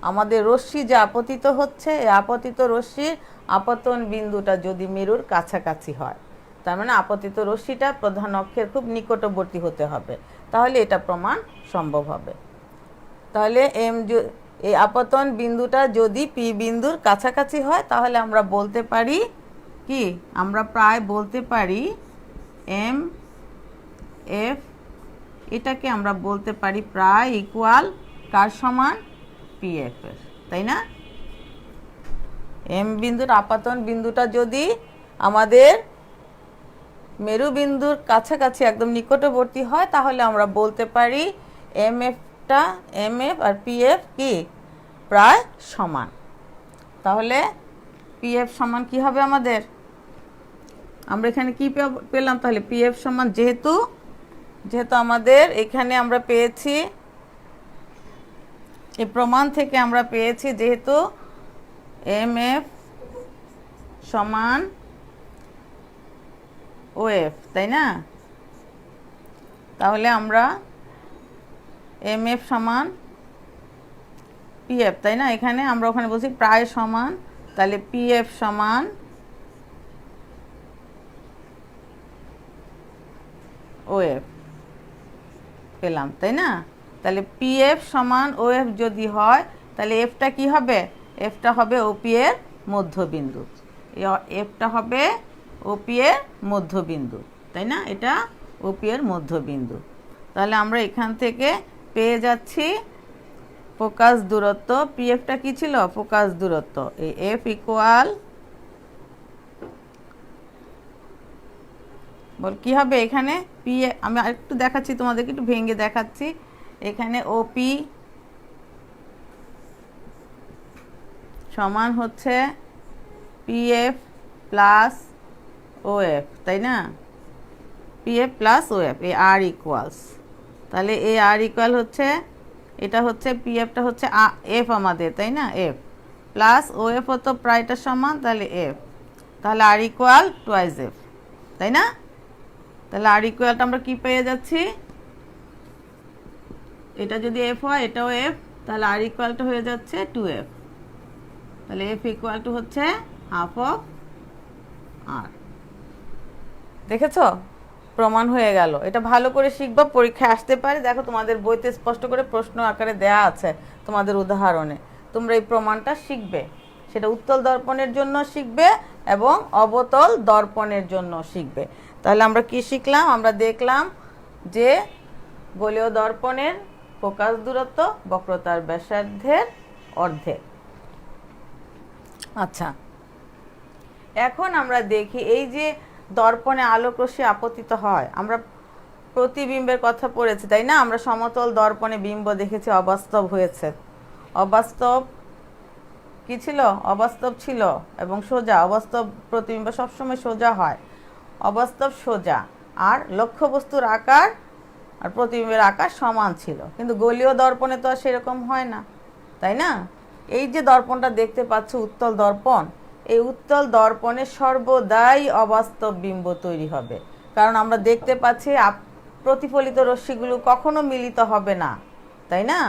আমাদের রশ্মি যে আপতিত হচ্ছে, এই আপতিত রশ্মির আপতন বিন্দুটা যদি মেরুর কাছাকাছি হয়, তার মানে আপতিত রশ্মিটা প্রধান অক্ষের খুব নিকটবর্তী হতে হবে, তাহলে এটা প্রমাণ সম্ভব হবে। তাহলে এই আপতন বিন্দুটা যদি পি বিন্দুর কাছাকাছি হয়, তাহলে আমরা বলতে পারি কি? আমরা প্রায় বলতে পারি এম এফ, এটাকে আমরা বলতে পারি প্রায় ইকুয়াল কার সমান? পি এফ এর, তাই না? এম বিন্দুর আপাতন বিন্দুটা যদি আমাদের মেরু বিন্দুর কাছাকাছি একদম নিকটবর্তী হয়, তাহলে আমরা বলতে পারি M F R P F কি? প্রায় সমান। তাহলে পি এফ সমান কি হবে আমাদের? আমরা এখানে কি পেলাম? তাহলে পি এফ সমান, যেহেতু আমাদের এখানে আমরা পেয়েছি, এই প্রমাণ থেকে আমরা পেয়েছি যেহেতু এম এফ সমান ও এফ, তাই না? তাহলে আমরা এম এফ সমান পি এফ, তাই না? এখানে আমরা ওখানে বলছি প্রায় সমান, তাহলে পি এফ সমান ও এফ পেলাম, তাই না? তাহলে পি এফ সমান ও এফ যদি হয়, তাহলে এফটা কি হবে? এফটা হবে ওপি এর মধ্যবিন্দু। এফটা হবে ওপি এর মধ্যবিন্দু, তাই না? এটা ওপি এর মধ্যবিন্দু। তাহলে আমরা এখান থেকে পেয়ে যাচ্ছি ফোকাস দূরত্ব। পিএফটা কি ছিল? ফোকাস দূরত্ব। এই এফ ইকুয়াল বল কি হবে এখানে? পি, আমি আরেকটু দেখাচ্ছি তোমাদেরকে, একটু ভেঙে দেখাচ্ছি। এখানে ওপি সমান হচ্ছে পিএফ প্লাস ওএফ, তাই না? PF plus OF, A R equals, তাহলে এ আর ইকুয়াল হচ্ছে, এটা হচ্ছে পিএফটা হচ্ছে এফ আমাদের, তাই না? এফ প্লাস ওএফ হতো প্রায়টা সমান, তাহলে এফ, তাহলে আর ইকুয়াল টুয়াইস এফ, তাই না? তাহলে আর ইকুয়ালটা আমরা কি পেয়ে যাচ্ছি? এটা যদি এফ হয়, এটাও এফ, তাহলে আর ইকুয়ালটা হয়ে যাচ্ছে 2f। তাহলে এফ ইকুয়াল টু হচ্ছে হাফ অফ আর। দেখেছো? প্রমাণ হয়ে গেল। এটা ভালো করে শিখবা, পরীক্ষায় আসতে পারে। দেখো তোমাদের বইতে স্পষ্ট করে প্রশ্ন আকারে দেয়া আছে তোমাদের উদাহরণে। তোমরা এই প্রমাণটা শিখবে, সেটা উত্তল দর্পণের জন্য শিখবে এবং অবতল দর্পণের জন্য শিখবে। তাহলে আমরা কি শিখলাম? আমরা দেখলাম যে গোলীয় দর্পণের ফোকাস দূরত্ব বক্রতার ব্যাসার্ধের অর্ধেক। আচ্ছা, এখন আমরা দেখি এই যে দর্পণে আলোক রশ্মি আপতিত হয়, আমরা প্রতিবিম্বের কথা পড়েছি, তাই না? আমরা সমতল দর্পণে বিম্ব দেখেছি অবাস্তব হয়েছে। অবাস্তব কি ছিল? অবাস্তব ছিল এবং সোজা। অবাস্তব প্রতিবিম্ব সবসময় সোজা হয়, অবাস্তব সোজা, আর লক্ষ্যবস্তুর আকার আর প্রতিবিম্বের আকার সমান ছিল। কিন্তু গোলীয় দর্পণে তো আর সেরকম হয় না, তাই না? এই যে দর্পণটা দেখতে পাচ্ছ উত্তল দর্পণ, এই উত্তল দর্পণে সর্বদাই অবাস্তব বিম্ব তৈরি হবে, কারণ আমরা দেখতে পাচ্ছি প্রতিফলিত রশ্মিগুলো কখনো মিলিত হবে না, তাই না?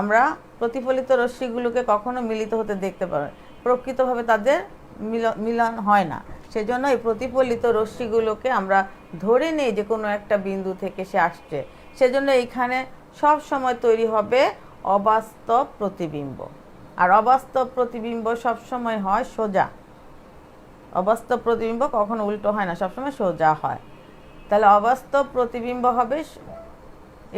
আমরা প্রতিফলিত রশ্মিগুলোকে কখনো মিলিত হতে দেখতে পাই, প্রকৃতভাবে তাদের মিলন হয় না। সেজন্য এই প্রতিফলিত রশ্মিগুলোকে আমরা ধরে নেই যে কোনো একটা বিন্দু থেকে সে আসছে। সেজন্য এইখানে সব সময় তৈরি হবে অবাস্তব প্রতিবিম্ব। আর অবাস্তব প্রতিবিম্ব সবসময় হয় সোজা। অবাস্তব প্রতিবিম্ব কখনো উল্টো হয় না, সবসময় সোজা হয়। তাহলে অবাস্তব প্রতিবিম্ব হবে,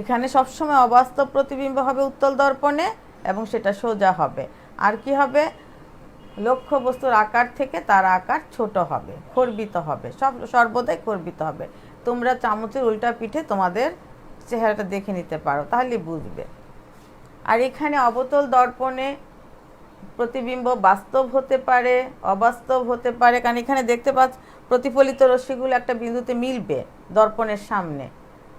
এখানে সবসময় অবাস্তব প্রতিবিম্ব হবে উত্তল দর্পণে এবং সেটা সোজা হবে। আর কি হবে, লক্ষ্য বস্তুর আকার থেকে তার আকার ছোট হবে, খর্বিত হবে, সর্বদাই খর্বিত হবে। তোমরা চামচের উল্টা পিঠে তোমাদের চেহারাটা দেখে নিতে পারো, তাহলে বুঝবে। আর এখানে অবতল দর্পণে প্রতিবিম্ব বাস্তব হতে পারে, অবাস্তব হতে পারে, কারণ এখানে দেখতে পাচ্ছ প্রতিফলিত রশ্মিগুলো একটা বিন্দুতে মিলবে দর্পণের সামনে,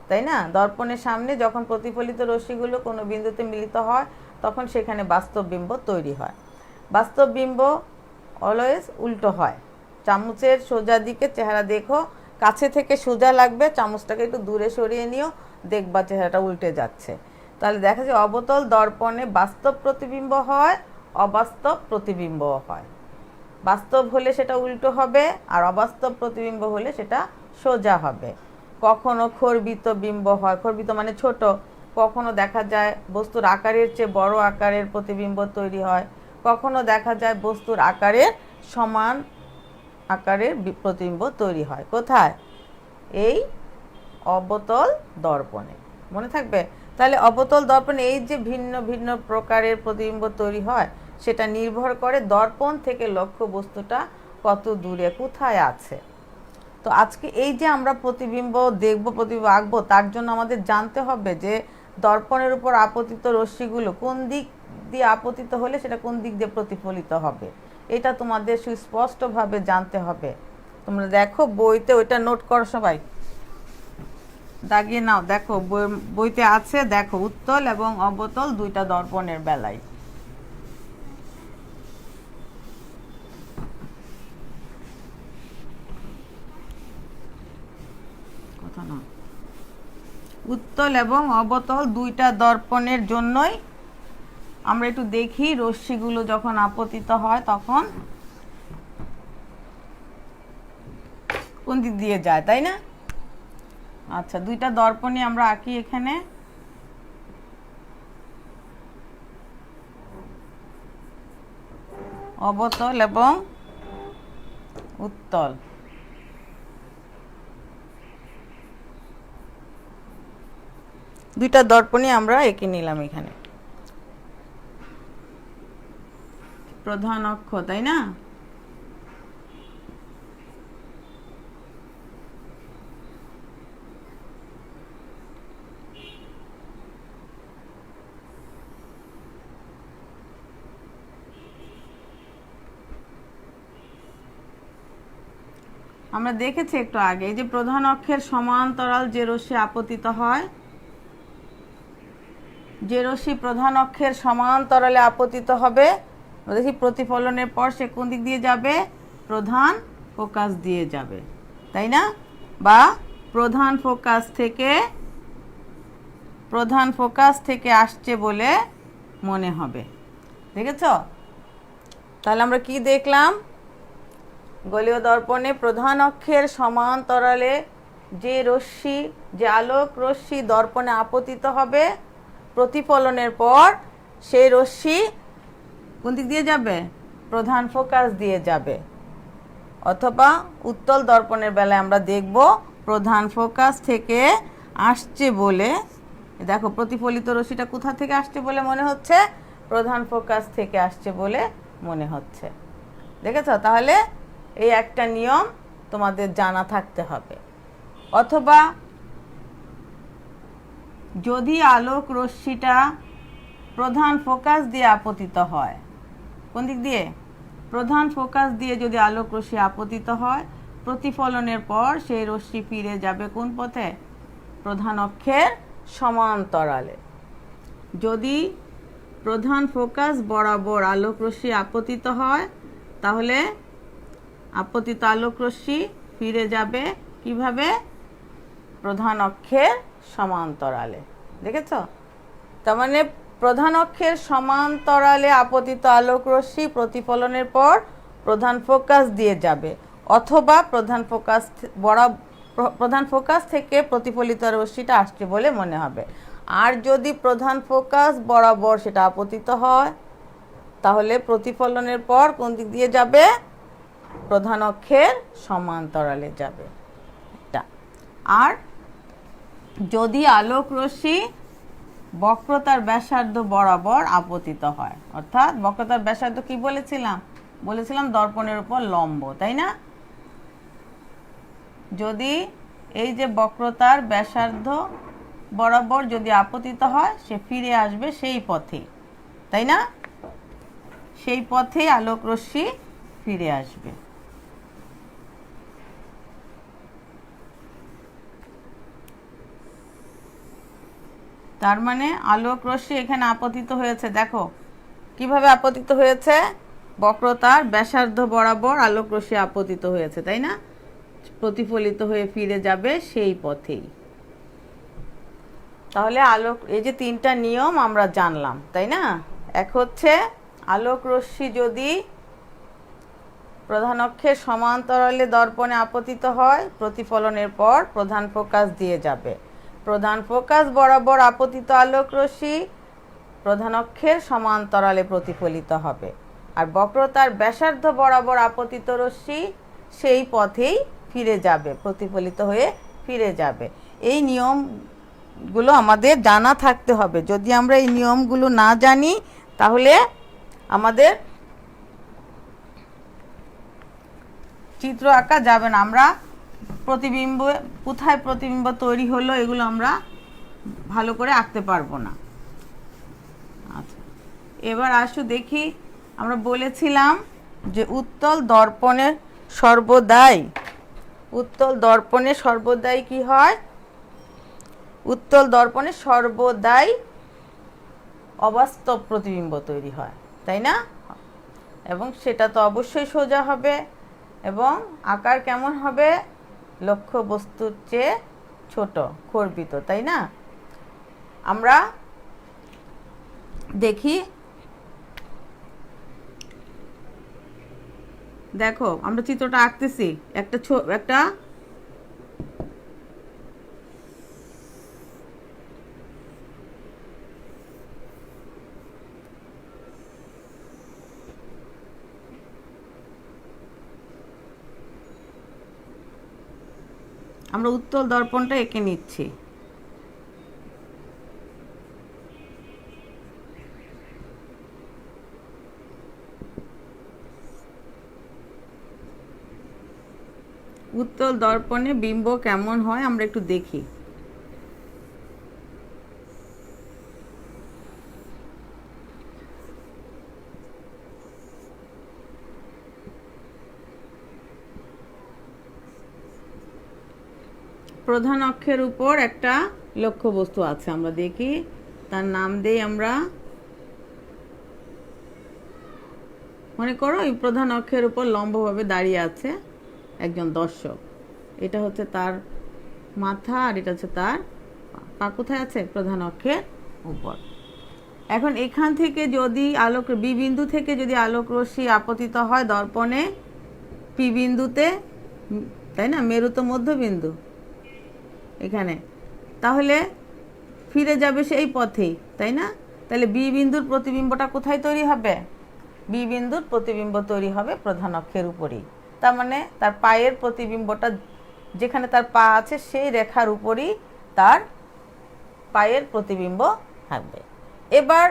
তাই না? দর্পণের সামনে যখন প্রতিফলিত রশ্মিগুলো কোনো বিন্দুতে মিলিত হয় তখন সেখানে বাস্তব বিম্ব তৈরি হয়। বাস্তব বিম্ব অলওয়েজ উল্টো হয়। চামচের সোজা দিকে চেহারা দেখো, কাছে থেকে সোজা লাগবে, চামচটাকে একটু দূরে সরিয়ে নিও, দেখবা চেহারাটা উল্টে যাচ্ছে। তাহলে দেখা যায় অবতল দর্পণে বাস্তব প্রতিবিম্ব হয়, অবাস্তব প্রতিবিম্বও হয়। বাস্তব হলে সেটা উল্টো হবে, আর অবাস্তব প্রতিবিম্ব হলে সেটা সোজা হবে। কখনো খর্বিত বিম্ব হয়, খর্বিত মানে ছোট। কখনো দেখা যায় বস্তুর আকারের চেয়ে বড় আকারের প্রতিবিম্ব তৈরি হয়, কখনো দেখা যায় বস্তুর আকারের সমান আকারের প্রতিবিম্ব তৈরি হয়। কোথায়? এই অবতল দর্পণে, মনে থাকবে। তাহলে অবতল দর্পণে এই যে ভিন্ন ভিন্ন প্রকারের প্রতিবিম্ব তৈরি হয় সেটা নির্ভর করে দর্পণ থেকে লক্ষ্য বস্তুটা কত দূরে, কোথায় আছে। তো আজকে এই যে আমরা প্রতিবিম্ব দেখব, প্রতিবিম্ব আঁকবো, তার জন্য আমাদের জানতে হবে যে দর্পণের উপর আপতিত রশ্মিগুলো কোন দিক দিয়ে আপতিত হলে সেটা কোন দিক দিয়ে প্রতিফলিত হবে, এটা তোমাদের সুস্পষ্টভাবে জানতে হবে। তোমরা দেখো বইতে ওইটা নোট করো, সবাই দাগিয়ে নাও। দেখো বইতে আছে, দেখো উত্তল এবং অবতল দুইটা দর্পণের বেলায়। উত্তল এবং অবতল দুইটা দর্পণের জন্যই আমরা একটু দেখি রশ্মিগুলো যখন আপতিত হয় তখন কোন দিক দিয়ে যায়, তাই না? আচ্ছা, দুইটা দর্পণই আমরা আঁকি এখানে। অবতল এবং উত্তল। দুইটা দর্পণই আমরা এঁকে নিলাম এখানে। প্রধান অক্ষ, তাই না? আমরা দেখেছি একটু আগে যে প্রধান অক্ষের সমান্তরাল যে রশ্মি আপতিত হয়, যে রশ্মি প্রধান অক্ষের সমান্তরালে আপতিত হবে, দেখি প্রতিফলনের পর সে কোন দিক দিয়ে যাবে, প্রধান ফোকাস দিয়ে যাবে, তাই না? বা প্রধান ফোকাস থেকে আসছে বলে মনে হবে। দেখেছ? তাহলে আমরা কি দেখলাম, গোলীয় দর্পণে প্রধান অক্ষের সমান্তরালে যে রশ্মি, যে আলোক রশ্মি দর্পণে আপতিত হবে, প্রতিফলনের পর সেই রশ্মি কোন দিক দিয়ে যাবে, প্রধান ফোকাস দিয়ে যাবে। অথবা উত্তল দর্পণের বেলায় আমরা দেখব প্রধান ফোকাস থেকে আসছে বলে, দেখো প্রতিফলিত রশ্মিটা কোথা থেকে আসছে বলে মনে হচ্ছে, প্রধান ফোকাস থেকে আসছে বলে মনে হচ্ছে। দেখেছ? তাহলে এই একটা নিয়ম তোমাদের জানা থাকতে হবে। অথবা যদি আলোক রশ্মিটা প্রধান ফোকাস দিয়ে আপতিত হয়, কোন দিক দিয়ে, প্রধান ফোকাস দিয়ে যদি আলোক রশ্মি আপতিত হয়, প্রতিফলনের পর সেই রশ্মি ফিরে যাবে কোন পথে, প্রধান অক্ষের সমান্তরালে। যদি প্রধান ফোকাস বরাবর আলোক রশ্মি আপতিত হয় তাহলে আপতিত আলোক রশ্মি ফিরে যাবে কিভাবে, প্রধান অক্ষের সমান্তরালে। দেখেছ? তার মানে প্রধান অক্ষের সমান্তরালে আপতিত আলোক রশ্মি প্রতিফলনের পর প্রধান ফোকাস দিয়ে যাবে, অথবা প্রধান ফোকাস থেকে প্রতিফলিত রশ্মিটা আসছে বলে মনে হবে। আর যদি প্রধান ফোকাস বরাবর সেটা আপতিত হয় তাহলে প্রতিফলনের পর কোন দিক দিয়ে যাবে? প্রধান অক্ষের সমান্তরালে যাবে। আর যদি আলোক রশ্মি বক্রতার ব্যাসার্ধ বরাবর আপতিত হয়, অর্থাৎ বক্রতার ব্যাসার্ধ কি বলেছিলাম দর্পণের উপর লম্ব, তাই না? যদি এই যে বক্রতার ব্যাসার্ধ বরাবর যদি আপতিত হয়, সে ফিরে আসবে সেই পথে, তাই না? সেই পথে আলোক রশ্মি ফিরে আসবে। তার মানে আলোক রশ্মি এখানে আপতিত হয়েছে, দেখো কিভাবে আপতিত হয়েছে? বক্রতার ব্যাসার্ধ বরাবর আলোক রশ্মি আপতিত হয়েছে, তাই না? প্রতিফলিত হয়ে ফিরে যাবে সেই পথেই। তাহলে এই যে 3টা নিয়ম আমরা জানলাম, তাই না? এক হচ্ছে আলোক রশ্মি যদি প্রধান অক্ষের সমান্তরালে দর্পণে আপতিত হয়, প্রতিফলনের পর প্রধান ফোকাস দিয়ে যাবে। প্রধান ফোকাস বরাবর আপতিত আলোক রশ্মি প্রধান অক্ষের সমান্তরালে প্রতিফলিত হবে। আর বক্রতার ব্যাসার্ধ বরাবর আপতিত রশ্মি সেই পথেই ফিরে যাবে, প্রতিফলিত হয়ে ফিরে যাবে। এই নিয়মগুলো আমাদের জানা থাকতে হবে। যদি আমরা এই নিয়মগুলো না জানি তাহলে আমাদের চিত্র আঁকা যাবে না। আমরা প্রতিবিম্ব কোথায় প্রতিবিম্ব তৈরি হলো এগুলো আমরা ভালো করে আঁকতে পারবো না। আচ্ছা, এবার আসো দেখি, আমরা বলেছিলাম যে উত্তল দর্পণে সর্বদাই কি হয়? উত্তল দর্পণে সর্বদাই অবাস্তব প্রতিবিম্ব তৈরি হয়, তাই না? এবং সেটা তো অবশ্যই সোজা হবে এবং আকার কেমন হবে? লক্ষ্য বস্তুর চেয়ে ছোট, খর্বিত, তাই না? আমরা দেখি, দেখো আমরা চিত্রটা আঁকতেছি। একটা আমরা উত্তল দর্পণটা এঁকে নিচ্ছি। উত্তল দর্পণে বিম্ব কেমন হয় আমরা একটু দেখি। প্রধান অক্ষের উপর একটা লক্ষ্যবস্তু আছে, আমরা দেখি, তার নাম দেই আমরা, মনে করো এই প্রধান অক্ষের উপর লম্বভাবে দাঁড়িয়ে আছে একজন দর্শক। এটা হচ্ছে তার মাথা আর এটা হচ্ছে তার পা। কোথায় আছে? প্রধান অক্ষের উপর। এখন এখান থেকে যদি বি বিন্দু থেকে যদি আলোক রশ্মি আপতিত হয় দর্পণে পি বিন্দুতে, তাই না? মেরু তো মধ্যবিন্দু এখানে, তাহলে ফিরে যাবে সেই পথেই, তাই না? তাহলে বি বিন্দুর প্রতিবিম্বটা কোথায় তৈরি হবে? বি বিন্দুর প্রতিবিম্ব তৈরি হবে প্রধান অক্ষের উপরেই। তার মানে তার পায়ের প্রতিবিম্বটা, যেখানে তার পা আছে সেই রেখার উপরই তার পায়ের প্রতিবিম্ব থাকবে। এবার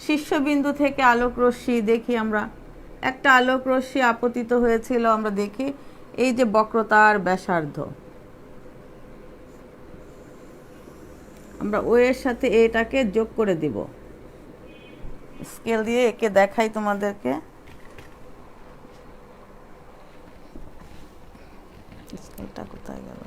শীর্ষবিন্দু থেকে আলোক রশ্মি দেখি আমরা। একটা আলোক রশ্মি আপতিত হয়েছিল, আমরা দেখি এই যে বক্রতার ব্যাসার্ধ, আমরা ও এর সাথে এটাকে যোগ করে দিব। স্কেল দিয়ে একে দেখাই তোমাদেরকে। স্কেলটা কোথায় গেল?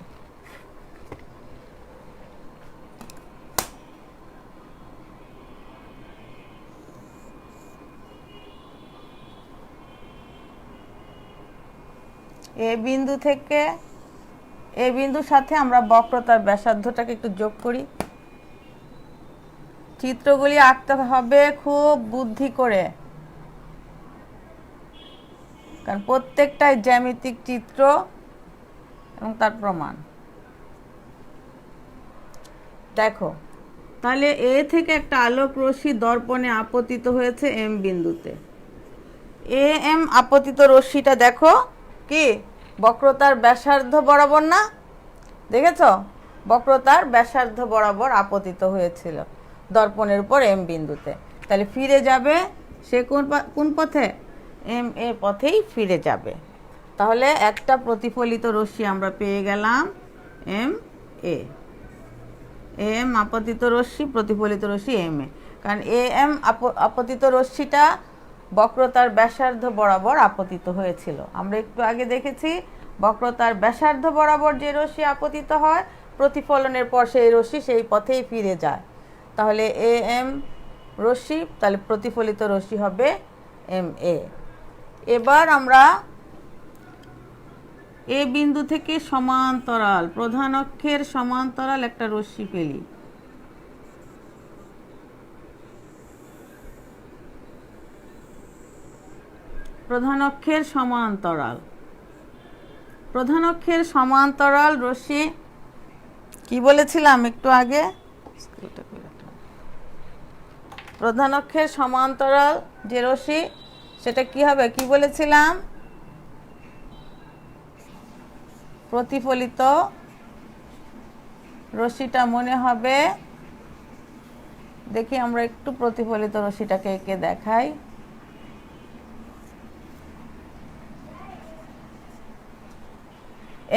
এই বিন্দুর সাথে আমরা বক্রতার ব্যাসার্ধটাকে একটু যোগ করি। চিত্রগুলি আঁকতে হবে খুব বুদ্ধি করে, কারণ প্রত্যেকটাই জ্যামিতিক চিত্র এবং তার প্রমাণ। দেখো, তাহলে এ থেকে একটা আলোক রশ্মি দর্পণে আপতিত হয়েছে এম বিন্দুতে, এ এম আপতিত রশ্মিটা দেখো কি বক্রতার ব্যাসার্ধ বরাবর না, দেখেছ? বক্রতার ব্যাসার্ধ বরাবর আপতিত হয়েছিল দর্পণের উপর এম বিন্দুতে। তাহলে ফিরে যাবে সে কোন পথে? এম এ পথেই ফিরে যাবে। তাহলে একটা প্রতিফলিত রশ্মি আমরা পেয়ে গেলাম এম এ। এম আপতিত রশ্মি, প্রতিফলিত রশ্মি এম এ। কারণ এ এম আপতিত রশ্মিটা বক্রতার ব্যাসার্ধ বরাবর আপতিত হয়েছিল। আমরা একটু আগে দেখেছি বক্রতার ব্যাসার্ধ বরাবর যে রশ্মি আপতিত হয়, প্রতিফলনের পর সেই রশ্মি সেই পথেই ফিরে যায়। তাহলে এ এম রশ্মি, তাহলে প্রতিফলিত রশ্মি হবে এম এ। এবার আমরা এ বিন্দু থেকে সমান্তরাল, প্রধান অক্ষের সমান্তরাল একটা রশ্মি পেলি। প্রধান অক্ষের সমান্তরাল, প্রধান অক্ষের সমান্তরাল রশ্মি কি বলেছিলাম একটু আগে? প্রধান অক্ষের সমান্তরাল যে রশ্মি সেটা কি হবে, কি বলেছিলাম? প্রতিফলিত রশ্মিটা মনে হবে, দেখি আমরা একটু প্রতিফলিত রশ্মিটাকে এঁকে দেখাই।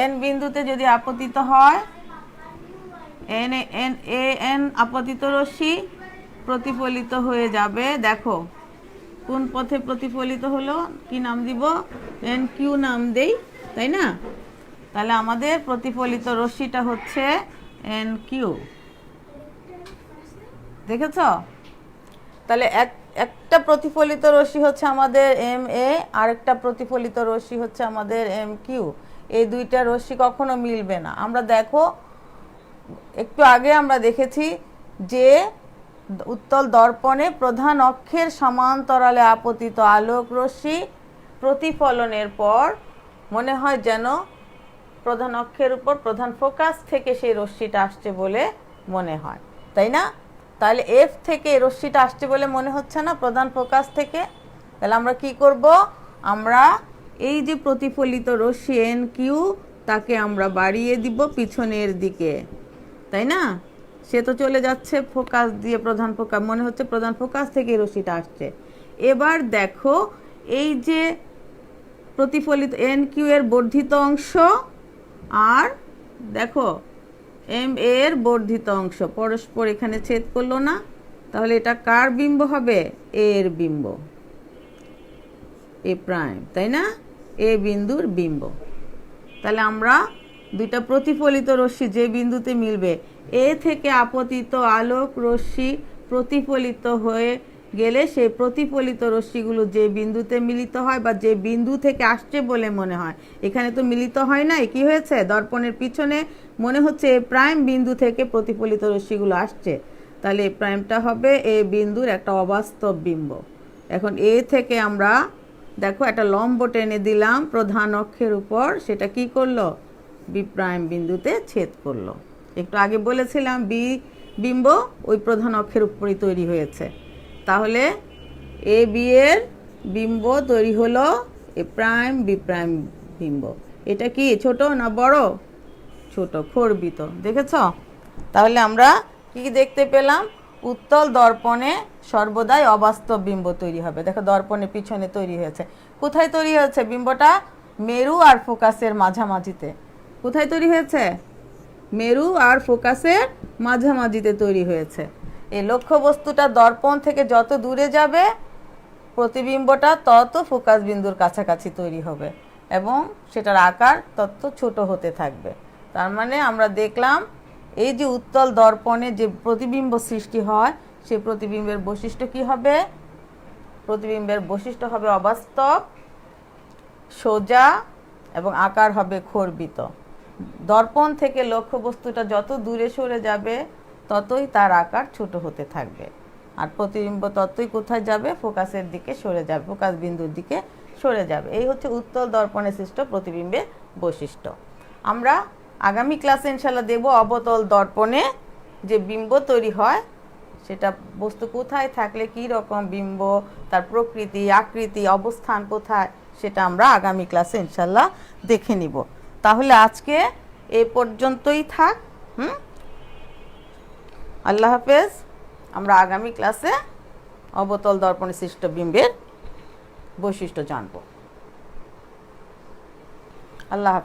এন বিন্দুতে যদি আপতিত হয়, এন এন এ এন আপতিত রশ্মি প্রতিফলিত হয়ে যাবে। দেখো কোন পথে প্রতিফলিত হলো, কি নাম দিব? এন কিউ নাম দেই, তাই না? তাহলে আমাদের প্রতিফলিত রশ্মিটা হচ্ছে এন কিউ, দেখেছ? তাহলে একটা প্রতিফলিত রশ্মি হচ্ছে আমাদের এম এ, আর একটা প্রতিফলিত রশ্মি হচ্ছে আমাদের এম কিউ। এই দুইটা রশ্মি কখনো মিলবে না। আমরা দেখো একটু আগে আমরা দেখেছি যে উত্তল দর্পণে প্রধান অক্ষের সমান্তরালে আপতিত আলোক রশ্মি প্রতিফলনের পর মনে হয় যেন প্রধান অক্ষের উপর প্রধান ফোকাস থেকে সেই রশ্মিটা আসছে বলে মনে হয়, তাই না? তাহলে এফ থেকে রশ্মিটা আসছে বলে মনে হচ্ছে না, প্রধান ফোকাস থেকে। তাহলে আমরা কি করব? আমরা এই যে প্রতিফলিত রশ্মি এন কিউ, তাকে আমরা বাড়িয়ে দিব পিছনের দিকে, তাই না? সে তো চলে যাচ্ছে ফোকাস দিয়ে, প্রধান ফোকাস, মনে হচ্ছে প্রধান ফোকাস থেকে রশ্মিটা আসছে। এবার দেখো এই যে প্রতিফলিত এন কিউ এর বর্ধিত অংশ আর দেখো এম এর বর্ধিত অংশ পরস্পর এখানে ছেদ করলো না, তাহলে এটা কার বিম্ব হবে? এর বিম্ব, এ প্রাইম, তাই না? এ বিন্দুর বিম্ব। তাহলে আমরা দুইটা প্রতিফলিত রশ্মি যে বিন্দুতে মিলবে, এ থেকে আপতিত আলোক রশ্মি প্রতিফলিত হয়ে গেলে সেই প্রতিফলিত রশ্মিগুলো যে বিন্দুতে মিলিত হয় বা যে বিন্দু থেকে আসছে বলে মনে হয়, এখানে তো মিলিত হয় নাই, কি হয়েছে? দর্পণের পিছনে মনে হচ্ছে এ প্রাইম বিন্দু থেকে প্রতিফলিত রশ্মিগুলো আসছে। তাহলে এ প্রাইমটা হবে এ বিন্দুর একটা অবাস্তব বিম্ব। এখন এ থেকে আমরা দেখো একটা লম্ব টেনে দিলাম প্রধান অক্ষের উপর, সেটা কি করলো? বি প্রাইম বিন্দুতে ছেদ করলো। একটু আগে বলেছিলাম বি বিম্ব ওই প্রধান অক্ষের উপরই তৈরি হয়েছে। তাহলে এ বি এর বিম্ব তৈরি হলো এ প্রাইম বি প্রাইম বিম্ব। এটা কি ছোট না বড়? ছোট, খর্বিত, দেখেছ? তাহলে আমরা কি দেখতে পেলাম? উত্তল দর্পণে সর্বদাই অবাস্তব বিম্ব তৈরি হবে। দেখো দর্পণের পিছনে তৈরি হয়েছে। কোথায় তৈরি হয়েছে বিম্বটা? মেরু আর ফোকাসের মাঝামাঝিতে। কোথায় তৈরি হয়েছে? মেরু আর ফোকাসের মাঝামাঝিতে তৈরি হয়েছে। এই লক্ষ্য বস্তুটা দর্পণ থেকে যত দূরে যাবে প্রতিবিম্বটা তত ফোকাস বিন্দুর কাছাকাছি তৈরি হবে এবং সেটার আকার তত ছোট হতে থাকবে। তার মানে আমরা দেখলাম এই যে উত্তল দর্পণে যে প্রতিবিম্ব সৃষ্টি হয়, সেই প্রতিবিম্বের বৈশিষ্ট্য কি হবে? প্রতিবিম্বের বৈশিষ্ট্য হবে অবাস্তব, সোজা এবং আকার হবে খর্বিত। দর্পণ থেকে লক্ষ্যবস্তুটা যত দূরে সরে যাবে ততই তার আকার ছোট হতে থাকবে, আর প্রতিবিম্ব ততই কোথায় যাবে? ফোকাসের দিকে সরে যাবে, ফোকাস বিন্দুর দিকে সরে যাবে। এই হচ্ছে উত্তল দর্পণে সৃষ্ট প্রতিবিম্বের বৈশিষ্ট্য। আমরা আগামী ক্লাসে ইনশাল্লাহ দেব অবতল দর্পণে যে বিম্ব তৈরি হয় সেটা বস্তু কোথায় থাকলে কি রকম বিম্ব, তার প্রকৃতি, আকৃতি, অবস্থান কোথায়, সেটা আমরা আগামী ক্লাসে ইনশাল্লাহ দেখে নিব। তাহলে আজকে এ পর্যন্তই থাক। আল্লাহ হাফেজ। আমরা আগামী ক্লাসে অবতল দর্পণে সৃষ্ট বিম্বের বৈশিষ্ট্য জানব। আল্লাহ হাফেজ।